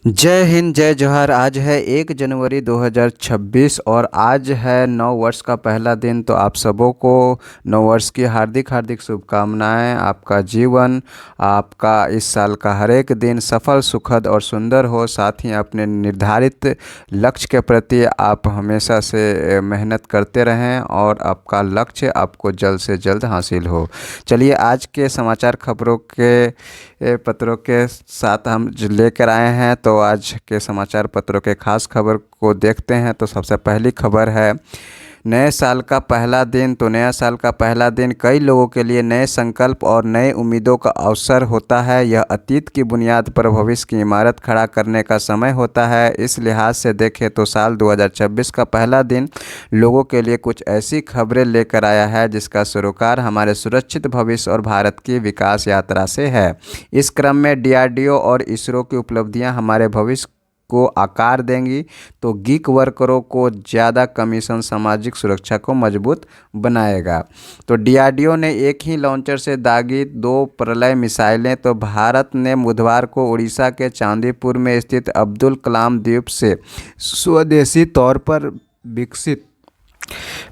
जय हिंद जय जोहार। आज है 1 जनवरी 2026 और आज है नव वर्ष का पहला दिन। तो आप सबों को नव वर्ष की हार्दिक हार्दिक शुभकामनाएं। आपका जीवन, आपका इस साल का हर एक दिन सफल, सुखद और सुंदर हो। साथ ही अपने निर्धारित लक्ष्य के प्रति आप हमेशा से मेहनत करते रहें और आपका लक्ष्य आपको जल्द से जल्द हासिल हो। चलिए आज के समाचार खबरों के पत्रों के साथ हम लेकर आए हैं। तो आज के समाचार पत्रों के खास खबर को देखते हैं। तो सबसे पहली खबर है नए साल का पहला दिन। तो नया साल का पहला दिन कई लोगों के लिए नए संकल्प और नए उम्मीदों का अवसर होता है। यह अतीत की बुनियाद पर भविष्य की इमारत खड़ा करने का समय होता है। इस लिहाज से देखें तो साल 2026 का पहला दिन लोगों के लिए कुछ ऐसी खबरें लेकर आया है जिसका सरोकार हमारे सुरक्षित भविष्य और भारत की विकास यात्रा से है। इस क्रम में डीआरडीओ और इसरो की उपलब्धियां हमारे भविष्य को आकार देंगी। तो गीक वर्करों को ज़्यादा कमीशन सामाजिक सुरक्षा को मजबूत बनाएगा। तो डीआरडीओ ने एक ही लॉन्चर से दागी 2 प्रलय मिसाइलें। तो भारत ने बुधवार को उड़ीसा के चांदीपुर में स्थित अब्दुल कलाम द्वीप से स्वदेशी तौर पर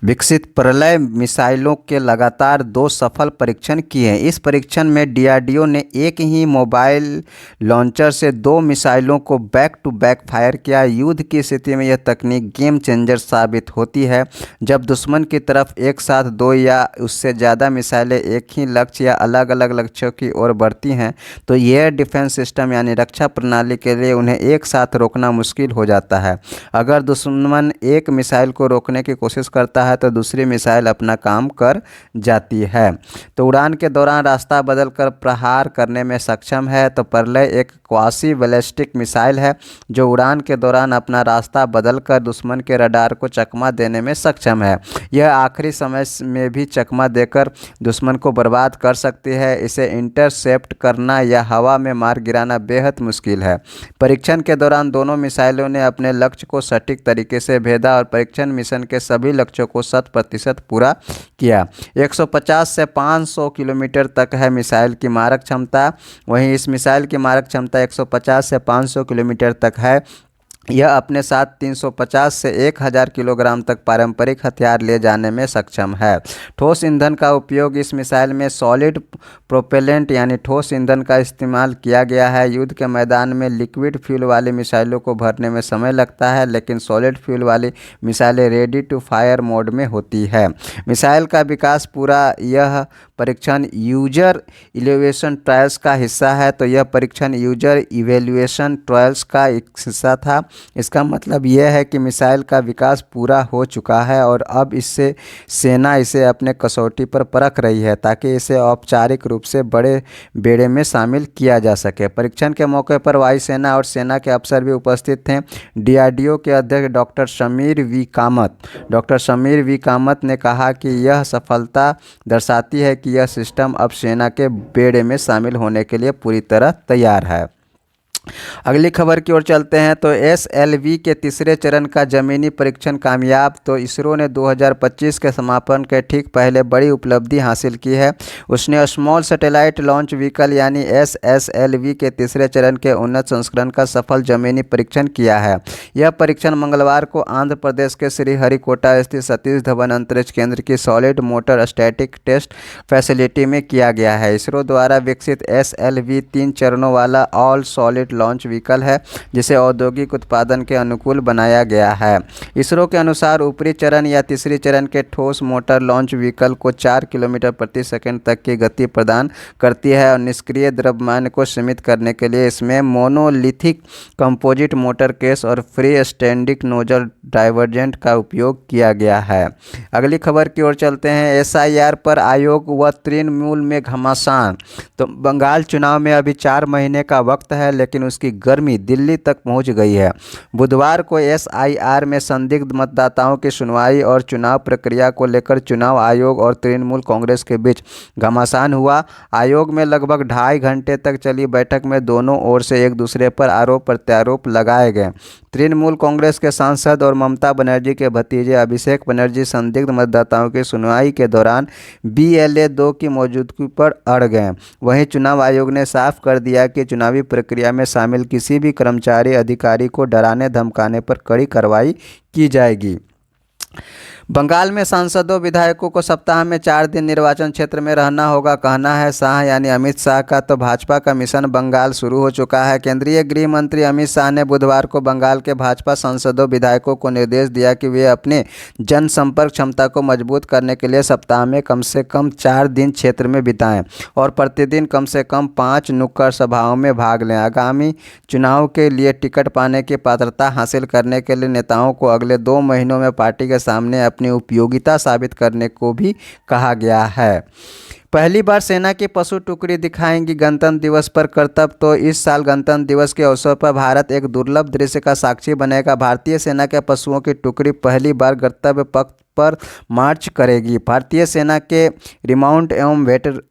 विकसित प्रलय मिसाइलों के लगातार 2 सफल परीक्षण किए हैं। इस परीक्षण में डीआरडीओ ने एक ही मोबाइल लॉन्चर से 2 मिसाइलों को बैक टू बैक फायर किया। युद्ध की स्थिति में यह तकनीक गेम चेंजर साबित होती है। जब दुश्मन की तरफ एक साथ 2 या उससे ज़्यादा मिसाइलें एक ही लक्ष्य या अलग अलग लक्ष्यों की ओर बढ़ती हैं तो एयर डिफेंस सिस्टम यानी रक्षा प्रणाली के लिए उन्हें एक साथ रोकना मुश्किल हो जाता है। अगर दुश्मन एक मिसाइल को रोकने की कोशिश करता है तो दूसरी मिसाइल अपना काम कर जाती है। तो उड़ान के दौरान रास्ता बदलकर प्रहार करने में सक्षम है। तो प्रलय एक क्वासी बैलिस्टिक मिसाइल है जो उड़ान के दौरान अपना रास्ता बदलकर दुश्मन के रडार को चकमा देने में सक्षम है। यह आखिरी समय में भी चकमा देकर दुश्मन को बर्बाद कर सकती है। इसे इंटरसेप्ट करना या हवा में मार गिराना बेहद मुश्किल है। परीक्षण के दौरान दोनों मिसाइलों ने अपने लक्ष्य को सटीक तरीके से भेदा और परीक्षण मिशन के सभी लक्ष्यों को 100% पूरा किया। 150 से 500 किलोमीटर तक है मिसाइल की मारक क्षमता। वहीं इस मिसाइल की मारक क्षमता 150 से 500 किलोमीटर तक है। यह अपने साथ 350 से 1000 किलोग्राम तक पारंपरिक हथियार ले जाने में सक्षम है। ठोस ईंधन का उपयोग इस मिसाइल में सॉलिड प्रोपेलेंट यानी ठोस ईंधन का इस्तेमाल किया गया है। युद्ध के मैदान में लिक्विड फ्यूल वाली मिसाइलों को भरने में समय लगता है, लेकिन सॉलिड फ्यूल वाली मिसाइलें रेडी टू फायर मोड में होती है। मिसाइल का विकास पूरा यह परीक्षण यूजर इवैल्यूएशन ट्रायल्स का हिस्सा है। तो यह परीक्षण यूजर इवैल्यूएशन ट्रायल्स का एक हिस्सा था। इसका मतलब यह है कि मिसाइल का विकास पूरा हो चुका है और अब इससे सेना इसे अपने कसौटी पर परख रही है ताकि इसे औपचारिक रूप से बड़े बेड़े में शामिल किया जा सके। परीक्षण के मौके पर वायुसेना और सेना के अफसर भी उपस्थित थे। डीआरडीओ के अध्यक्ष डॉक्टर शमीर वी कामत ने कहा कि यह सफलता दर्शाती है कि यह सिस्टम अब सेना के बेड़े में शामिल होने के लिए पूरी तरह तैयार है। अगली खबर की ओर चलते हैं। तो एसएलवी के तीसरे चरण का जमीनी परीक्षण कामयाब। तो इसरो ने 2025 के समापन के ठीक पहले बड़ी उपलब्धि हासिल की है। उसने स्मॉल सैटेलाइट लॉन्च व्हीकल यानी एसएसएलवी के तीसरे चरण के उन्नत संस्करण का सफल जमीनी परीक्षण किया है। यह परीक्षण मंगलवार को आंध्र प्रदेश के श्रीहरिकोटा स्थित सतीश धवन अंतरिक्ष केंद्र की solid motor static test facility में किया गया है। इसरो द्वारा विकसित एसएलवी 3 चरणों वाला ऑल सॉलिड लॉन्च व्हीकल है जिसे औद्योगिक उत्पादन के अनुकूल बनाया गया है। इसरो के अनुसार ऊपरी चरण या तीसरी चरण के ठोस मोटर लॉन्च व्हीकल को 4 किलोमीटर प्रति सेकंड तक की गति प्रदान करती है और निष्क्रिय द्रव्यमान को सीमित करने के लिए इसमें मोनोलिथिक कंपोजिट मोटर केस और फ्री स्टैंडिंग नोजल डाइवर्जेंट का उपयोग किया गया है। अगली खबर की ओर चलते हैं। एसआईआर पर आयोग व तृणमूल में घमासान। तो बंगाल चुनाव में अभी 4 महीने का वक्त है, लेकिन उसकी गर्मी दिल्ली तक पहुंच गई है। बुधवार को एसआईआर में संदिग्ध मतदाताओं की सुनवाई और चुनाव प्रक्रिया को लेकर चुनाव आयोग और तृणमूल कांग्रेस के बीच घमासान हुआ। आयोग में लगभग 2.5 घंटे तक चली बैठक में दोनों ओर से एक दूसरे पर आरोप प्रत्यारोप लगाए गए। तृणमूल कांग्रेस के सांसद और ममता बनर्जी के भतीजे अभिषेक बनर्जी संदिग्ध मतदाताओं की सुनवाई के दौरान BLA 2 की मौजूदगी पर अड़ गए। वहीं चुनाव आयोग ने साफ कर दिया कि चुनावी प्रक्रिया में शामिल किसी भी कर्मचारी अधिकारी को डराने धमकाने पर कड़ी कार्रवाई की जाएगी। बंगाल में सांसदों विधायकों को सप्ताह में 4 दिन निर्वाचन क्षेत्र में रहना होगा, कहना है शाह यानी अमित शाह का। तो भाजपा का मिशन बंगाल शुरू हो चुका है। केंद्रीय गृह मंत्री अमित शाह ने बुधवार को बंगाल के भाजपा सांसदों विधायकों को निर्देश दिया कि वे अपने जनसंपर्क क्षमता को मजबूत करने के लिए सप्ताह में कम से कम 4 दिन क्षेत्र में बिताएं और प्रतिदिन कम से कम 5 नुक्कड़ सभाओं में भाग लें। आगामी चुनाव के लिए टिकट पाने की पात्रता हासिल करने के लिए नेताओं को अगले 2 महीनों में पार्टी के सामने अपनी उपयोगिता साबित करने को भी कहा गया है। पहली बार सेना की पशु टुकड़ी दिखाएंगी गणतंत्र दिवस पर करतब। तो इस साल गणतंत्र दिवस के अवसर पर भारत एक दुर्लभ दृश्य का साक्षी बनेगा। भारतीय सेना के पशुओं की टुकड़ी पहली बार गंतव्य पथ पर मार्च करेगी। भारतीय सेना के रिमाउंट एवं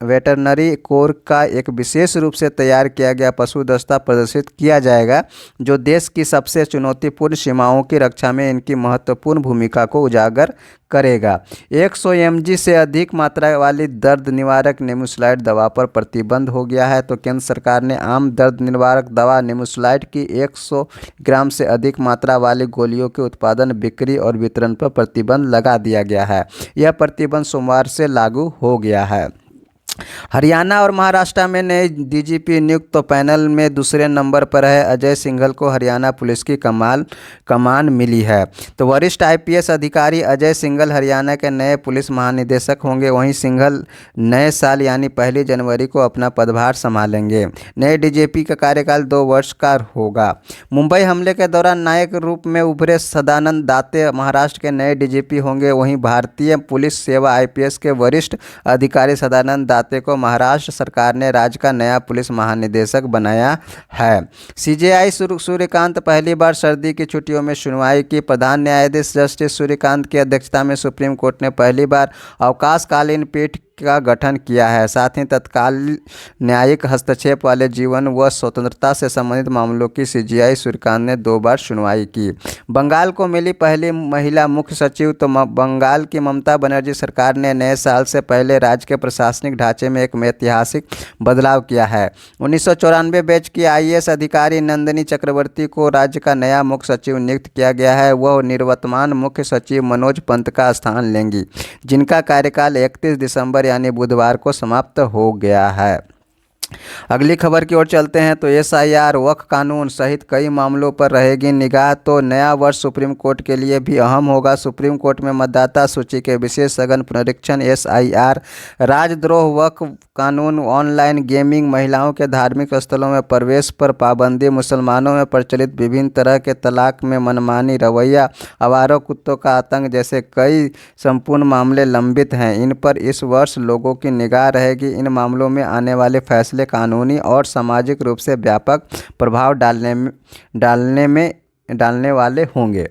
वेटरनरी कोर का एक विशेष रूप से तैयार किया गया पशु दस्ता प्रदर्शित किया जाएगा, जो देश की सबसे चुनौतीपूर्ण सीमाओं की रक्षा में इनकी महत्वपूर्ण भूमिका को उजागर करेगा। 100 mg से अधिक मात्रा वाली दर्द निवारक नेमुसलाइड दवा पर प्रतिबंध हो गया है। तो केंद्र सरकार ने आम दर्द निवारक दवा नेमुसलाइड की 100 ग्राम से अधिक मात्रा वाली गोलियों के उत्पादन, बिक्री और वितरण पर प्रतिबंध लगा दिया गया है। यह प्रतिबंध सोमवार से लागू हो गया है। हरियाणा और महाराष्ट्र में नए DGP नियुक्त। तो पैनल में दूसरे नंबर पर है अजय सिंघल को हरियाणा पुलिस की कमान मिली है। तो वरिष्ठ IPS अधिकारी अजय सिंघल हरियाणा के नए पुलिस महानिदेशक होंगे। वहीं सिंघल नए साल यानी 1 जनवरी को अपना पदभार संभालेंगे। नए DGP का कार्यकाल 2 वर्ष का होगा। मुंबई हमले के दौरान नायक रूप में उभरे सदानंद दाते महाराष्ट्र के नए DGP होंगे। वहीं भारतीय पुलिस सेवा IPS के वरिष्ठ अधिकारी सदानंद दाते को महाराष्ट्र सरकार ने राज्य का नया पुलिस महानिदेशक बनाया है। CJI सूर्यकांत पहली बार सर्दी की छुट्टियों में सुनवाई की। प्रधान न्यायाधीश जस्टिस सूर्यकांत की अध्यक्षता में सुप्रीम कोर्ट ने पहली बार अवकाशकालीन पीठ का गठन किया है। साथ ही तत्काल न्यायिक हस्तक्षेप वाले जीवन व स्वतंत्रता से संबंधित मामलों की CJI सूर्यकांत ने 2 बार सुनवाई की। बंगाल को मिली पहली महिला मुख्य सचिव। तो बंगाल की ममता बनर्जी सरकार ने नए साल से पहले राज्य के प्रशासनिक ढांचे में एक ऐतिहासिक बदलाव किया है। 1994 बैच की IAS अधिकारी नंदिनी चक्रवर्ती को राज्य का नया मुख्य सचिव नियुक्त किया गया है। वह निवर्तमान मुख्य सचिव मनोज पंत का स्थान लेंगी, जिनका कार्यकाल 31 दिसंबर यानी बुधवार को समाप्त हो गया है। अगली खबर की ओर चलते हैं। तो SIR, वक्फ कानून सहित कई मामलों पर रहेगी निगाह। तो नया वर्ष सुप्रीम कोर्ट के लिए भी अहम होगा। सुप्रीम कोर्ट में मतदाता सूची के विशेष सघन पुनरीक्षण, SIR, राजद्रोह, वक्फ कानून, ऑनलाइन गेमिंग, महिलाओं के धार्मिक स्थलों में प्रवेश पर पाबंदी, मुसलमानों में प्रचलित विभिन्न तरह के तलाक में मनमानी रवैया, आवारा कुत्तों का आतंक जैसे कई संपूर्ण मामले लंबित हैं। इन पर इस वर्ष लोगों की निगाह रहेगी। इन मामलों में आने वाले फैसले कानूनी और सामाजिक रूप से व्यापक प्रभाव डालने वाले होंगे।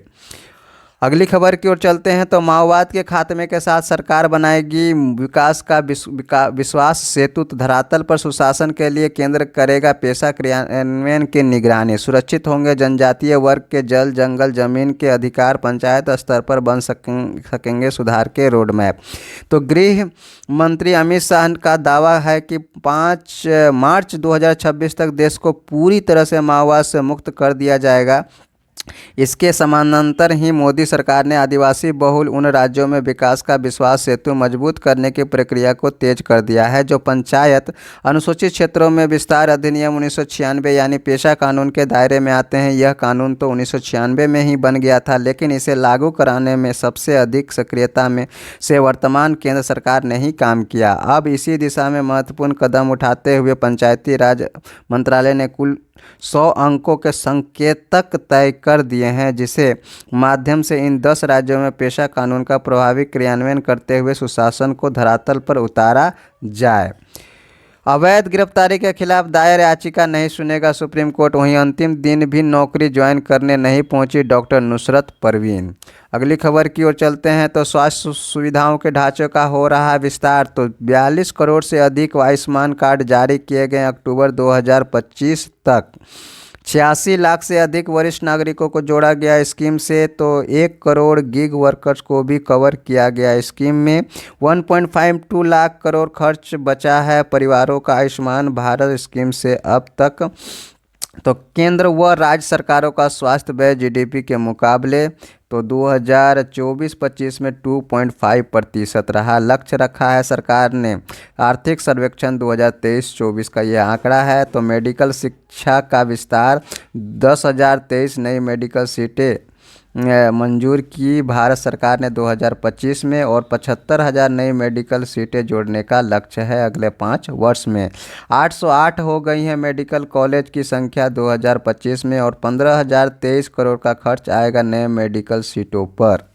अगली खबर की ओर चलते हैं। तो माओवाद के खात्मे के साथ सरकार बनाएगी विकास का विश्वास सेतु। धरातल पर सुशासन के लिए केंद्र करेगा पेशा क्रियान्वयन की निगरानी। सुरक्षित होंगे जनजातीय वर्ग के जल, जंगल, जमीन के अधिकार। पंचायत स्तर पर बन सकेंगे सुधार के रोड मैप। तो गृह मंत्री अमित शाह का दावा है कि 5 मार्च 2026 तक देश को पूरी तरह से माओवाद से मुक्त कर दिया जाएगा। इसके समानांतर ही मोदी सरकार ने आदिवासी बहुल उन राज्यों में विकास का विश्वास सेतु मजबूत करने की प्रक्रिया को तेज कर दिया है जो पंचायत अनुसूचित क्षेत्रों में विस्तार अधिनियम 1996 यानी पेशा कानून के दायरे में आते हैं। यह कानून तो 1996 में ही बन गया था, लेकिन इसे लागू कराने में सबसे अधिक सक्रियता में से वर्तमान केंद्र सरकार ने ही काम किया। अब इसी दिशा में महत्वपूर्ण कदम उठाते हुए पंचायती राज मंत्रालय ने कुल 100 अंकों के संकेतक तय कर दिए हैं, जिसे माध्यम से इन 10 राज्यों में पेशा कानून का प्रभावी क्रियान्वयन करते हुए सुशासन को धरातल पर उतारा जाए। अवैध गिरफ्तारी के खिलाफ दायर याचिका नहीं सुनेगा सुप्रीम कोर्ट। वहीं अंतिम दिन भी नौकरी ज्वाइन करने नहीं पहुंची डॉक्टर नुसरत परवीन। अगली खबर की ओर चलते हैं। तो स्वास्थ्य सुविधाओं के ढांचे का हो रहा विस्तार। तो 42 करोड़ से अधिक आयुष्मान कार्ड जारी किए गए अक्टूबर 2025 तक। 86 लाख से अधिक वरिष्ठ नागरिकों को जोड़ा गया स्कीम से, तो 1 करोड़ गिग वर्कर्स को भी कवर किया गया स्कीम में। 1.52 लाख करोड़ खर्च बचा है परिवारों का आयुष्मान भारत स्कीम से अब तक। तो केंद्र व राज्य सरकारों का स्वास्थ्य व्यय जीडीपी के मुकाबले तो 2024-25 में 2.5% रहा। लक्ष्य रखा है सरकार ने। आर्थिक सर्वेक्षण 2023-24 का ये आंकड़ा है। तो मेडिकल शिक्षा का विस्तार, 10,023 नई मेडिकल सीटें मंजूर की भारत सरकार ने 2025 में, और 75,000 नई मेडिकल सीटें जोड़ने का लक्ष्य है अगले 5 वर्ष में। 808 हो गई है मेडिकल कॉलेज की संख्या 2025 में, और 15,023 करोड़ का खर्च आएगा नए मेडिकल सीटों पर।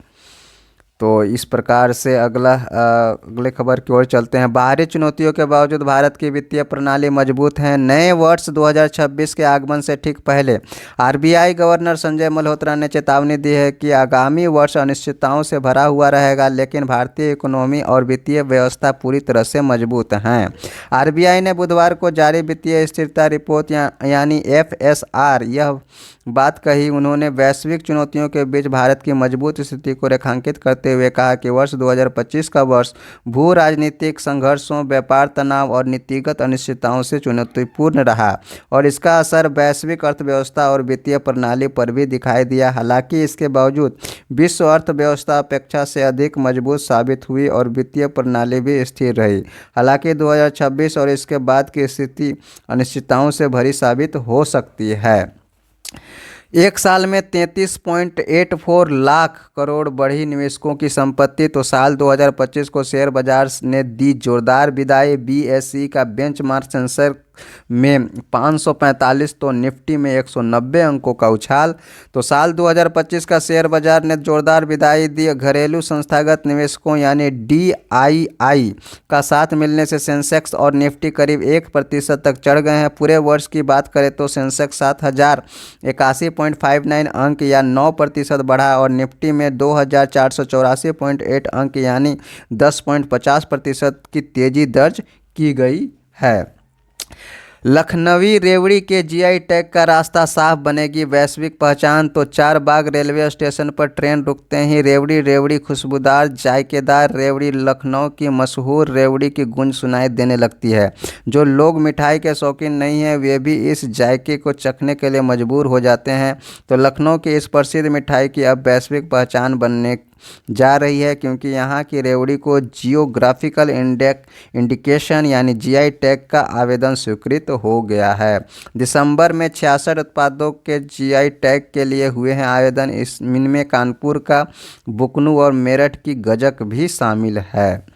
तो इस प्रकार से अगले खबर की ओर चलते हैं। बाहरी चुनौतियों के बावजूद भारत की वित्तीय प्रणाली मजबूत है। नए वर्ष 2026 के आगमन से ठीक पहले आरबीआई गवर्नर संजय मल्होत्रा ने चेतावनी दी है कि आगामी वर्ष अनिश्चितताओं से भरा हुआ रहेगा, लेकिन भारतीय इकोनॉमी और वित्तीय व्यवस्था पूरी तरह से मजबूत हैं। आरबीआई ने बुधवार को जारी वित्तीय स्थिरता रिपोर्ट यानी FSR यह बात कही। उन्होंने वैश्विक चुनौतियों के बीच भारत की मजबूत स्थिति को रेखांकित करते हुए कहा कि वर्ष 2025 का वर्ष भू राजनीतिक संघर्षों, व्यापार तनाव और नीतिगत अनिश्चितताओं से चुनौतीपूर्ण रहा, और इसका असर वैश्विक अर्थव्यवस्था और वित्तीय प्रणाली पर भी दिखाई दिया। हालांकि इसके बावजूद विश्व अर्थव्यवस्था अपेक्षा से अधिक मजबूत साबित हुई और वित्तीय प्रणाली भी स्थिर रही। हालांकि 2026 और इसके बाद की स्थिति अनिश्चितताओं से भरी साबित हो सकती है। एक साल में 33.84 लाख करोड़ बढ़ी निवेशकों की संपत्ति। तो साल 2025 को शेयर बाजार ने दी जोरदार विदाई। BSE का बेंचमार्क सेंसेक्स में 545 तो निफ्टी में 190 अंकों का उछाल। तो साल 2025 का शेयर बाजार ने जोरदार विदाई दी। घरेलू संस्थागत निवेशकों यानी DII का साथ मिलने से सेंसेक्स और निफ्टी करीब 1% तक चढ़ गए हैं। पूरे वर्ष की बात करें तो सेंसेक्स 7,081.59 अंक या 9% बढ़ा, और निफ्टी में 2,484.8 अंक यानी 10.50% की तेजी दर्ज की गई है। लखनवी रेवड़ी के GI टैग का रास्ता साफ बनेगी वैश्विक पहचान। तो चारबाग रेलवे स्टेशन पर ट्रेन रुकते ही रेवड़ी खुशबूदार जायकेदार रेवड़ी लखनऊ की मशहूर रेवड़ी की गूंज सुनाई देने लगती है। जो लोग मिठाई के शौकीन नहीं हैं वे भी इस जायके को चखने के लिए मजबूर हो जाते हैं। तो लखनऊ की इस प्रसिद्ध मिठाई की अब वैश्विक पहचान बनने जा रही है, क्योंकि यहाँ की रेवड़ी को जियोग्राफिकल इंडिकेशन यानी GI टैग का आवेदन स्वीकृत हो गया है। दिसंबर में 66 उत्पादों के GI टैग के लिए हुए हैं आवेदन। इनमें कानपुर का बुकनू और मेरठ की गजक भी शामिल है।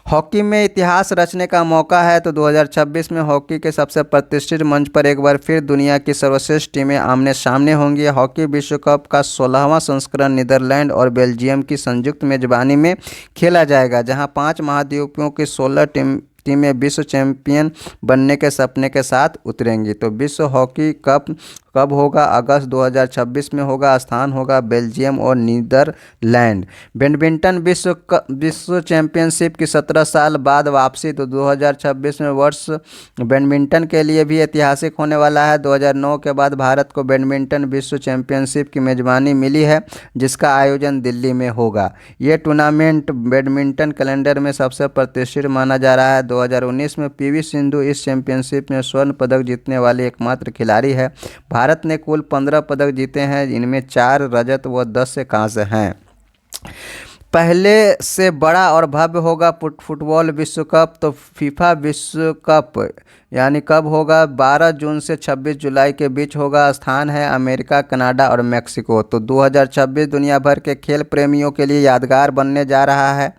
हॉकी में इतिहास रचने का मौका है। तो 2026 में हॉकी के सबसे प्रतिष्ठित मंच पर एक बार फिर दुनिया की सर्वश्रेष्ठ टीमें आमने सामने होंगी। हॉकी विश्व कप का 16वां संस्करण नीदरलैंड और बेल्जियम की संयुक्त मेजबानी में खेला जाएगा, जहां 5 महाद्वीपों की 16 टीमें विश्व चैंपियन बनने के सपने के साथ उतरेंगी। तो विश्व हॉकी कप कब होगा? अगस्त 2026 में होगा। स्थान होगा बेल्जियम और नीदरलैंड। बैडमिंटन विश्व चैंपियनशिप की 17 साल बाद वापसी। तो 2026 में वर्ष बैडमिंटन के लिए भी ऐतिहासिक होने वाला है। 2009 के बाद भारत को बैडमिंटन विश्व चैंपियनशिप की मेजबानी मिली है, जिसका आयोजन दिल्ली में होगा। ये टूर्नामेंट बैडमिंटन कैलेंडर में सबसे प्रतिष्ठित माना जा रहा है। 2019 में PV सिंधु इस चैंपियनशिप में स्वर्ण पदक जीतने वाली एकमात्र खिलाड़ी है। भारत ने कुल 15 पदक जीते हैं, इनमें 4 रजत व 10 से कांस्य हैं। पहले से बड़ा और भव्य होगा फुटबॉल विश्व कप। तो फीफा विश्व कप यानी कब होगा? 12 जून से 26 जुलाई के बीच होगा। स्थान है अमेरिका, कनाडा और मेक्सिको। तो 2026 दुनिया भर के खेल प्रेमियों के लिए यादगार बनने जा रहा है,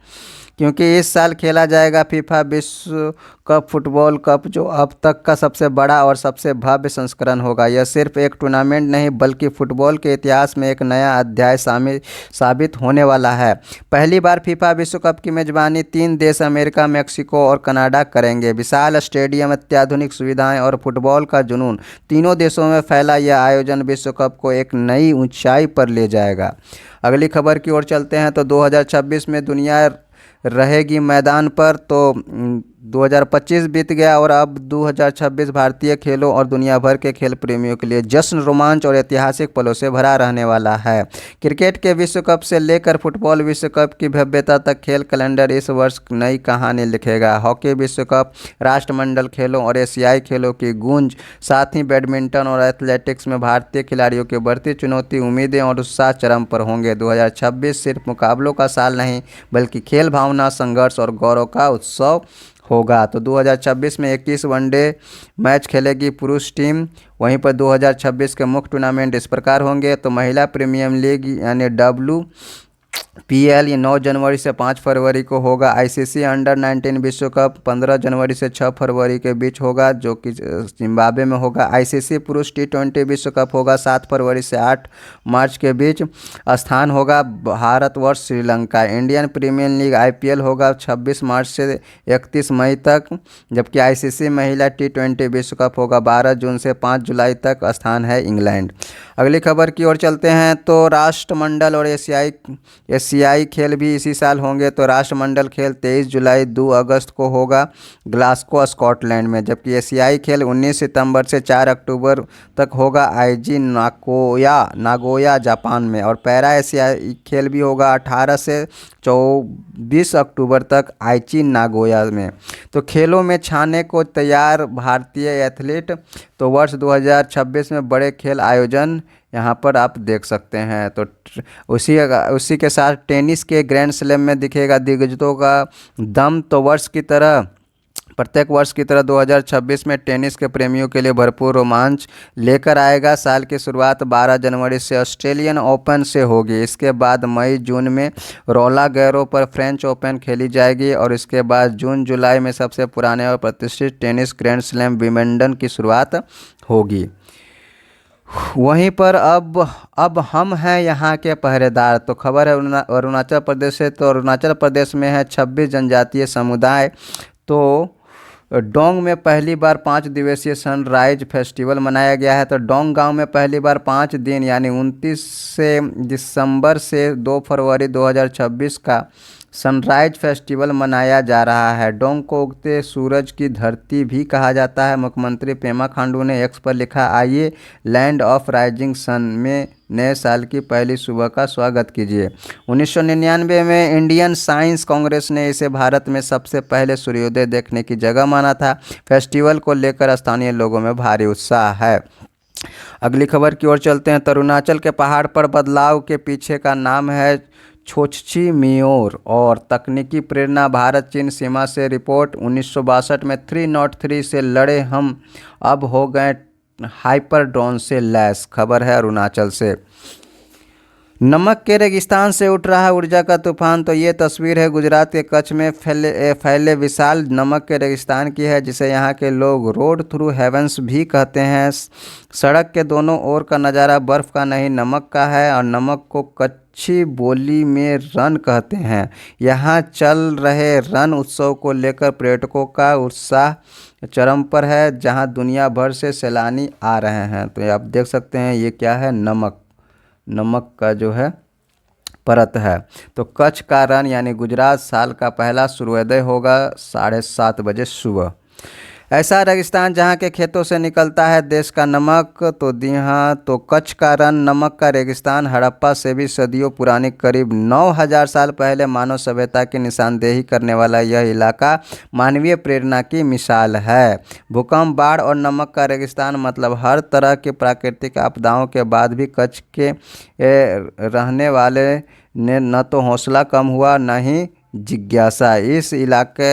क्योंकि इस साल खेला जाएगा फीफा विश्व कप फुटबॉल कप, जो अब तक का सबसे बड़ा और सबसे भव्य संस्करण होगा। यह सिर्फ एक टूर्नामेंट नहीं बल्कि फुटबॉल के इतिहास में एक नया अध्याय साबित होने वाला है। पहली बार फीफा विश्व कप की मेजबानी 3 देश अमेरिका, मेक्सिको और कनाडा करेंगे। विशाल स्टेडियम, अत्याधुनिक सुविधाएं और फुटबॉल का जुनून, तीनों देशों में फैला यह आयोजन विश्व कप को एक नई ऊंचाई पर ले जाएगा। अगली खबर की ओर चलते हैं। तो 2026 में दुनिया रहेगी मैदान पर। तो 2025 बीत गया और अब 2026 भारतीय खेलों और दुनिया भर के खेल प्रेमियों के लिए जश्न, रोमांच और ऐतिहासिक पलों से भरा रहने वाला है। क्रिकेट के विश्व कप से लेकर फुटबॉल विश्व कप की भव्यता तक खेल कैलेंडर इस वर्ष नई कहानी लिखेगा। हॉकी विश्व कप, राष्ट्रमंडल खेलों और एशियाई खेलों की गूंज, साथ ही बैडमिंटन और एथलेटिक्स में भारतीय खिलाड़ियों की बढ़ती चुनौती, उम्मीदें और उत्साह चरम पर होंगे। 2026 सिर्फ मुकाबलों का साल नहीं बल्कि खेल भावना, संघर्ष और गौरव का उत्सव होगा। तो 2026 में 21 वनडे मैच खेलेगी पुरुष टीम। वहीं पर 2026 के मुख्य टूर्नामेंट इस प्रकार होंगे। तो महिला प्रीमियम लीग यानी WPL ये 9 जनवरी से 5 फरवरी को होगा। ICC अंडर 19 विश्व कप 15 जनवरी से 6 फरवरी के बीच होगा, जो कि जिम्बाब्वे में होगा। ICC पुरुष T20 विश्व कप होगा 7 फरवरी से 8 मार्च के बीच। स्थान होगा Bharatvarsh, Sri Lanka. Indian premier league IPL होगा 26 मार्च से 31 मई तक, जबकि ICC महिला T20 विश्व कप होगा 12 जून से 5 जुलाई तक। स्थान है इंग्लैंड। अगली खबर की ओर चलते हैं। तो राष्ट्रमंडल और एशियाई खेल भी इसी साल होंगे। तो राष्ट्रमंडल खेल 23 जुलाई 2 अगस्त को होगा ग्लासगो, स्कॉटलैंड में, जबकि एशियाई खेल 19 सितंबर से 4 अक्टूबर तक होगा आईजी नागोया, जापान में। और पैरा एशियाई खेल भी होगा 18 से 24 अक्टूबर तक आईची नागोया में। तो खेलों में छाने को तैयार भारतीय एथलीट। तो वर्ष 2026 में बड़े खेल आयोजन यहाँ पर आप देख सकते हैं। तो उसी के साथ टेनिस के ग्रैंड स्लैम में दिखेगा दिग्गजों का दम। तो प्रत्येक वर्ष की तरह 2026 में टेनिस के प्रेमियों के लिए भरपूर रोमांच लेकर आएगा। साल की शुरुआत 12 जनवरी से ऑस्ट्रेलियन ओपन से होगी। इसके बाद मई जून में रोला गैरो पर फ्रेंच ओपन खेली जाएगी और इसके बाद जून जुलाई में सबसे पुराने और प्रतिष्ठित टेनिस ग्रैंड स्लैम विंबलडन की शुरुआत होगी। वहीं पर अब हम हैं यहाँ के पहरेदार। तो खबर है अरुणाचल प्रदेश से। तो अरुणाचल प्रदेश में है 26 जनजातीय समुदाय। तो डोंग में पहली बार 5 दिवसीय सनराइज फेस्टिवल मनाया गया है। तो डोंग गांव में पहली बार 5 दिन यानी 29 दिसंबर से 2 फरवरी 2026 का सनराइज फेस्टिवल मनाया जा रहा है। डोंग को उगते सूरज की धरती भी कहा जाता है। मुख्यमंत्री पेमा खांडू ने एक्स पर लिखा, आइए लैंड ऑफ राइजिंग सन में नए साल की पहली सुबह का स्वागत कीजिए। 1999 में इंडियन साइंस कांग्रेस ने इसे भारत में सबसे पहले सूर्योदय देखने की जगह माना था। फेस्टिवल को लेकर स्थानीय लोगों में भारी उत्साह है। अगली खबर की ओर चलते हैं। तो अरुणाचल के पहाड़ पर बदलाव के पीछे का नाम है छोछची मियोर और तकनीकी प्रेरणा भारत चीन सीमा से रिपोर्ट। 1962 में 303 से लड़े हम अब हो गए हाइपर ड्रोन से लैस। खबर है अरुणाचल से। नमक के रेगिस्तान से उठ रहा ऊर्जा का तूफान। तो ये तस्वीर है गुजरात के कच्छ में फैले विशाल नमक के रेगिस्तान की है, जिसे यहाँ के लोग रोड थ्रू हेवंस भी कहते हैं। सड़क के दोनों ओर का नज़ारा बर्फ़ का नहीं नमक का है और नमक को कच्ची बोली में रन कहते हैं। यहाँ चल रहे रन उत्सव को लेकर पर्यटकों का उत्साह चरम पर है, जहाँ दुनिया भर से सैलानी आ रहे हैं। तो आप देख सकते हैं ये क्या है, नमक का जो है परत है। तो कच्छ का रन यानी गुजरात साल का पहला सूर्योदय होगा 7:30 बजे सुबह। ऐसा रेगिस्तान जहाँ के खेतों से निकलता है देश का नमक। तो जी हाँ, तो कच्छ का रन नमक का रेगिस्तान हड़प्पा से भी सदियों पुरानी करीब 9000 साल पहले मानव सभ्यता की निशानदेही करने वाला यह इलाका मानवीय प्रेरणा की मिसाल है। भूकंप, बाढ़ और नमक का रेगिस्तान मतलब हर तरह की प्राकृतिक आपदाओं के बाद भी कच्छ के रहने वाले ने न तो हौसला कम हुआ न ही जिज्ञासा। इस इलाके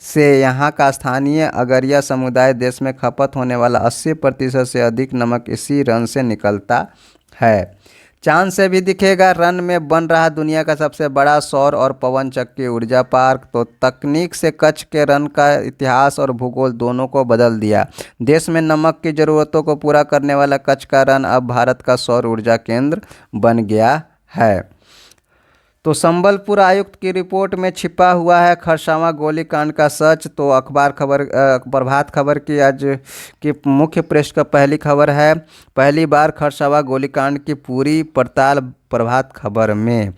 से यहाँ का स्थानीय अगरिया समुदाय देश में खपत होने वाला 80% से अधिक नमक इसी रन से निकलता है। चांद से भी दिखेगा रन में बन रहा दुनिया का सबसे बड़ा सौर और पवन चक्की ऊर्जा पार्क। तो तकनीक से कच्छ के रन का इतिहास और भूगोल दोनों को बदल दिया। देश में नमक की ज़रूरतों को पूरा करने वाला कच्छ का रन अब भारत का सौर ऊर्जा केंद्र बन गया है। तो संबलपुर आयुक्त की रिपोर्ट में छिपा हुआ है खरसावां गोलीकांड का सच। तो प्रभात खबर की आज की मुख्य पृष्ठ का पहली खबर है, पहली बार खरसावां गोलीकांड की पूरी पड़ताल प्रभात खबर में।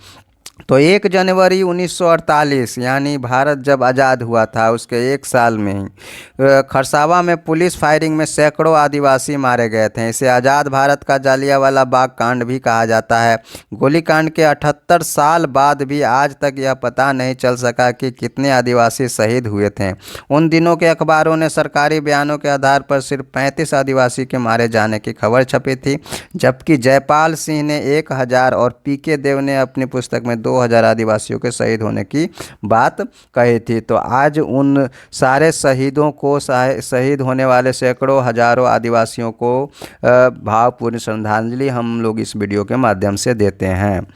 तो 1 जनवरी 1948 यानी भारत जब आज़ाद हुआ था उसके एक साल में ही खरसावा में पुलिस फायरिंग में सैकड़ों आदिवासी मारे गए थे। इसे आज़ाद भारत का जालियांवाला बाग कांड भी कहा जाता है। गोलीकांड के 78 साल बाद भी आज तक यह पता नहीं चल सका कि कितने आदिवासी शहीद हुए थे। उन दिनों के अखबारों ने सरकारी बयानों के आधार पर सिर्फ 35 आदिवासी के मारे जाने की खबर छपी थी, जबकि जयपाल सिंह ने 1000 और पीके देव ने अपनी पुस्तक में 2000 आदिवासियों के शहीद होने की बात कही थी। तो आज उन सारे शहीदों को, शहीद होने वाले सैकड़ों हजारों आदिवासियों को भावपूर्ण श्रद्धांजलि हम लोग इस वीडियो के माध्यम से देते हैं।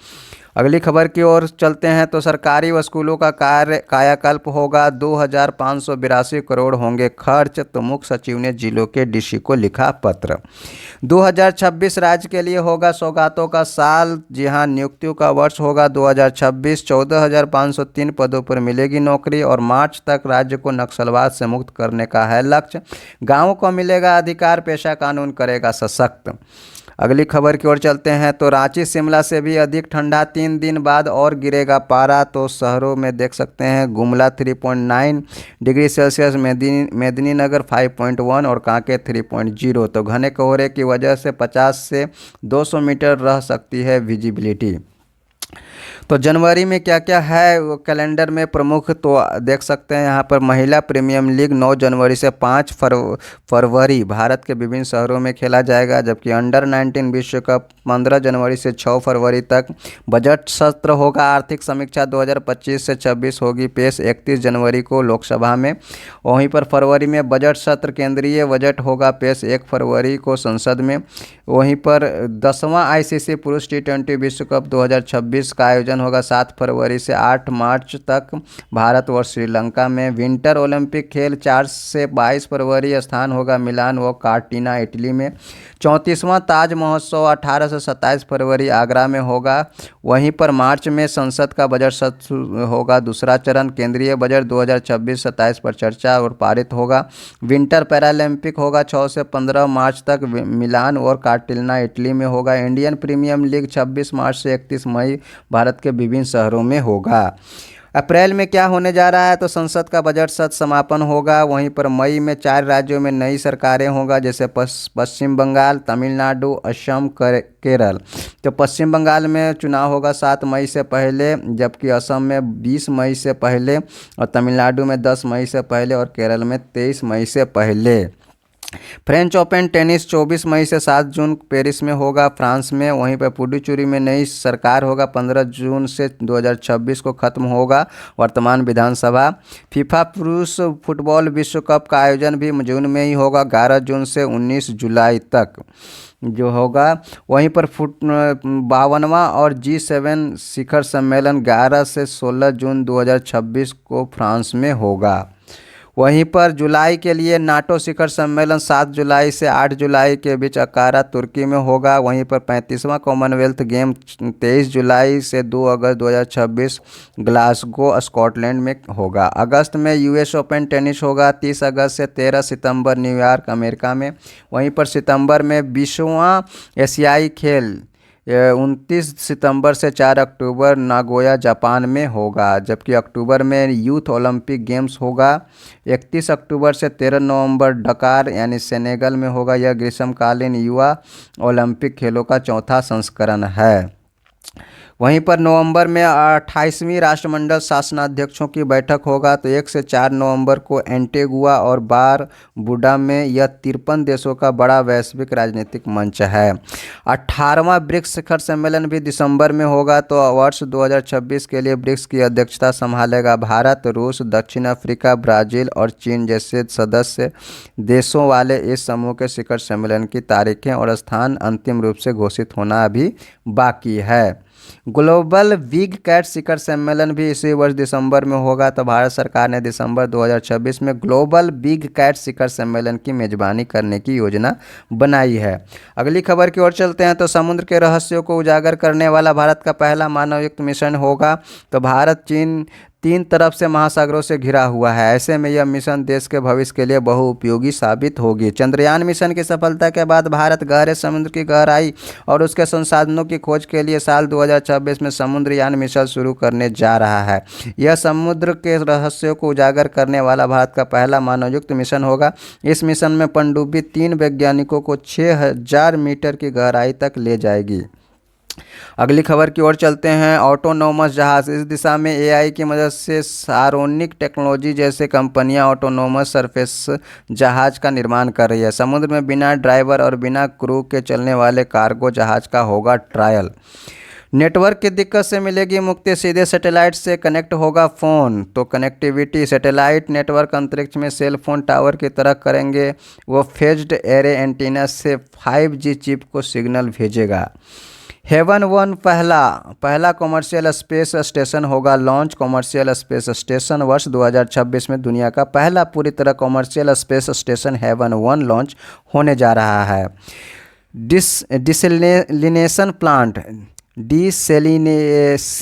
अगली खबर की ओर चलते हैं। तो सरकारी व स्कूलों का कायाकल्प होगा, 2582 करोड़ होंगे खर्च। तो मुख्य सचिव ने जिलों के डीसी को लिखा पत्र। 2026 राज्य के लिए होगा सौगातों का साल। जी हाँ, नियुक्तियों का वर्ष होगा 2026। 14,503 पदों पर मिलेगी नौकरी और मार्च तक राज्य को नक्सलवाद से मुक्त करने का है लक्ष्य। गाँवों को मिलेगा अधिकार, पेशा कानून करेगा सशक्त। अगली खबर की ओर चलते हैं। तो रांची शिमला से भी अधिक ठंडा, 3 दिन बाद और गिरेगा पारा। तो शहरों में देख सकते हैं गुमला 3.9 डिग्री सेल्सियस, मेदिनीनगर 5.1 और कांके 3.0। तो घने कोहरे की वजह से 50 से 200 मीटर रह सकती है विजिबिलिटी। तो जनवरी में क्या क्या है वो कैलेंडर में प्रमुख, तो देख सकते हैं यहाँ पर महिला प्रीमियम लीग 9 जनवरी से 5 फरवरी भारत के विभिन्न शहरों में खेला जाएगा, जबकि अंडर 19 विश्व कप 15 जनवरी से 6 फरवरी तक। बजट सत्र होगा, आर्थिक समीक्षा 2025 से 26 होगी पेश 31 जनवरी को लोकसभा में। वहीं पर फरवरी में बजट सत्र, केंद्रीय बजट होगा पेश 1 फरवरी को संसद में। वहीं पर 10वां ICC पुरुष T20 विश्व कप 2026 का आयोजन होगा 7 फरवरी से 8 मार्च तक भारत और श्रीलंका में। विंटर ओलंपिक खेल 4 से 22 फरवरी, स्थान होगा मिलान व कार्टिना इटली में। 34वां ताज महोत्सव 18 से 27 फरवरी आगरा में होगा। वहीं पर मार्च में संसद का बजट सत्र होगा दूसरा चरण। केंद्रीय बजट 2026-27 पर चर्चा और पारित होगा। विंटर पैरालंपिक होगा 6 से 15 मार्च तक मिलान और कार्टिना इटली में होगा। इंडियन प्रीमियम लीग 26 मार्च से 31 मई भारत के विभिन्न शहरों में होगा। अप्रैल में क्या होने जा रहा है, तो संसद का बजट सत्र समापन होगा। वहीं पर मई में 4 राज्यों में नई सरकारें होगा, जैसे पश्चिम बंगाल, तमिलनाडु, असम, केरल। तो पश्चिम बंगाल में चुनाव होगा 7 मई से पहले, जबकि असम में 20 मई से पहले और तमिलनाडु में 10 मई से पहले और केरल में 23 मई से पहले। फ्रेंच ओपन टेनिस 24 मई से 7 जून पेरिस में होगा फ्रांस में। वहीं पर पुडुचेरी में नई सरकार होगा 15 जून से 2026 को खत्म होगा वर्तमान विधानसभा। फीफा पुरुष फुटबॉल विश्व कप का आयोजन भी जून में ही होगा, 11 जून से 19 जुलाई तक जो होगा। वहीं पर 52वां और G7 शिखर सम्मेलन 11 से 16 जून 2026 को फ्रांस में होगा। वहीं पर जुलाई के लिए नाटो शिखर सम्मेलन 7 जुलाई से 8 जुलाई के बीच अंकारा तुर्की में होगा। वहीं पर 35वां कॉमनवेल्थ गेम 23 जुलाई से 2 अगस्त 2026 ग्लासगो स्कॉटलैंड में होगा। अगस्त में US ओपन टेनिस होगा 30 अगस्त से 13 सितंबर न्यूयॉर्क अमेरिका में। वहीं पर सितंबर में 20वां एशियाई खेल 29 सितंबर से 4 अक्टूबर नागोया जापान में होगा, जबकि अक्टूबर में यूथ ओलंपिक गेम्स होगा। 31 अक्टूबर से 13 नवंबर डकार यानी सेनेगल में होगा। यह ग्रीष्मकालीन युवा ओलंपिक खेलों का 4था संस्करण है। वहीं पर नवंबर में 28वीं राष्ट्रमंडल शासनाध्यक्षों की बैठक होगा। तो 1 से 4 नवंबर को एंटीगुआ और बारबुडा में। यह 53 देशों का बड़ा वैश्विक राजनीतिक मंच है। 18वां ब्रिक्स शिखर सम्मेलन भी दिसंबर में होगा। तो वर्ष 2026 के लिए ब्रिक्स की अध्यक्षता संभालेगा भारत, रूस, दक्षिण अफ्रीका, ब्राज़ील और चीन जैसे सदस्य देशों वाले इस समूह के शिखर सम्मेलन की तारीखें और स्थान अंतिम रूप से घोषित होना अभी बाकी है। ग्लोबल बिग कैट शिखर सम्मेलन भी इसी वर्ष दिसंबर में होगा। तो भारत सरकार ने दिसंबर 2026 में ग्लोबल बिग कैट शिखर सम्मेलन की मेजबानी करने की योजना बनाई है। अगली खबर की ओर चलते हैं। तो समुद्र के रहस्यों को उजागर करने वाला भारत का पहला मानवयुक्त मिशन होगा। तो भारत चीन तीन तरफ से महासागरों से घिरा हुआ है। ऐसे में यह मिशन देश के भविष्य के लिए बहुउपयोगी साबित होगी। चंद्रयान मिशन की सफलता के बाद भारत गहरे समुद्र की गहराई और उसके संसाधनों की खोज के लिए साल 2026 में समुद्रयान मिशन शुरू करने जा रहा है। यह समुद्र के रहस्यों को उजागर करने वाला भारत का पहला मानवयुक्त मिशन होगा। इस मिशन में पनडुब्बी 3 वैज्ञानिकों को 6000 मीटर की गहराई तक ले जाएगी। अगली खबर की ओर चलते हैं। ऑटोनोमस जहाज। इस दिशा में एआई की मदद से सारोनिक टेक्नोलॉजी जैसे कंपनियां ऑटोनोमस सरफेस जहाज का निर्माण कर रही है। समुद्र में बिना ड्राइवर और बिना क्रू के चलने वाले कार्गो जहाज का होगा ट्रायल। नेटवर्क की दिक्कत से मिलेगी मुक्ति। सीधे सैटेलाइट से कनेक्ट होगा फ़ोन। तो कनेक्टिविटी सैटेलाइट नेटवर्क अंतरिक्ष में सेल फोन टावर की तरह करेंगे। वो फेज्ड एरे एंटीना से 5G चिप को सिग्नल भेजेगा। हेवन 1 पहला कॉमर्शियल स्पेस स्टेशन होगा लॉन्च। कॉमर्शियल स्पेस स्टेशन वर्ष 2026 में दुनिया का पहला पूरी तरह commercial space station heaven 1 launch होने जा रहा है। डिसैलिनेशन प्लांट डिसैलिनेशन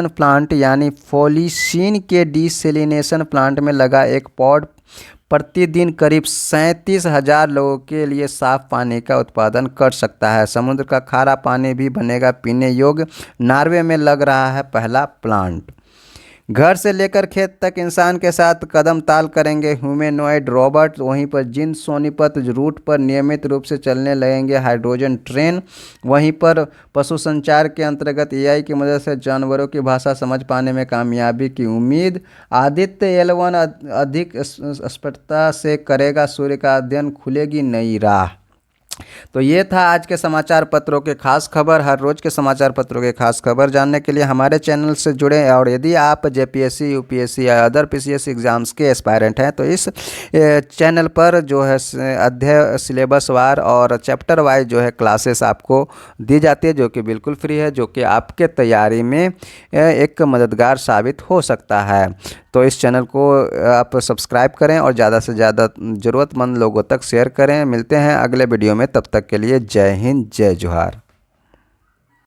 प्लांट यानी पॉलीशीन के डिसैलिनेशन प्लांट में लगा एक पॉड प्रतिदिन करीब 37,000 लोगों के लिए साफ पानी का उत्पादन कर सकता है। समुद्र का खारा पानी भी बनेगा पीने योग्य। नॉर्वे में लग रहा है पहला प्लांट। घर से लेकर खेत तक इंसान के साथ कदम ताल करेंगे ह्यूमैनॉइड रोबोट। वहीं पर जिन सोनीपत रूट पर नियमित रूप से चलने लगेंगे हाइड्रोजन ट्रेन। वहीं पर पशु संचार के अंतर्गत एआई की मदद से जानवरों की भाषा समझ पाने में कामयाबी की उम्मीद। आदित्य L1 अधिक स्पष्टता से करेगा सूर्य का अध्ययन, खुलेगी नई राह। तो ये था आज के समाचार पत्रों के खास खबर। हर रोज़ के समाचार पत्रों के खास खबर जानने के लिए हमारे चैनल से जुड़ें। और यदि आप जेपीएससी, यूपीएससी या अदर पीसीएस एग्ज़ाम्स के एस्पायरेंट हैं तो इस चैनल पर जो है अध्याय सिलेबस वार और चैप्टर वाइज जो है क्लासेस आपको दी जाती है, जो कि बिल्कुल फ्री है, जो कि आपके तैयारी में एक मददगार साबित हो सकता है। तो इस चैनल को आप सब्सक्राइब करें और ज़्यादा से ज़्यादा ज़रूरतमंद लोगों तक शेयर करें। मिलते हैं अगले वीडियो में, तब तक के लिए जय हिंद, जय जोहार।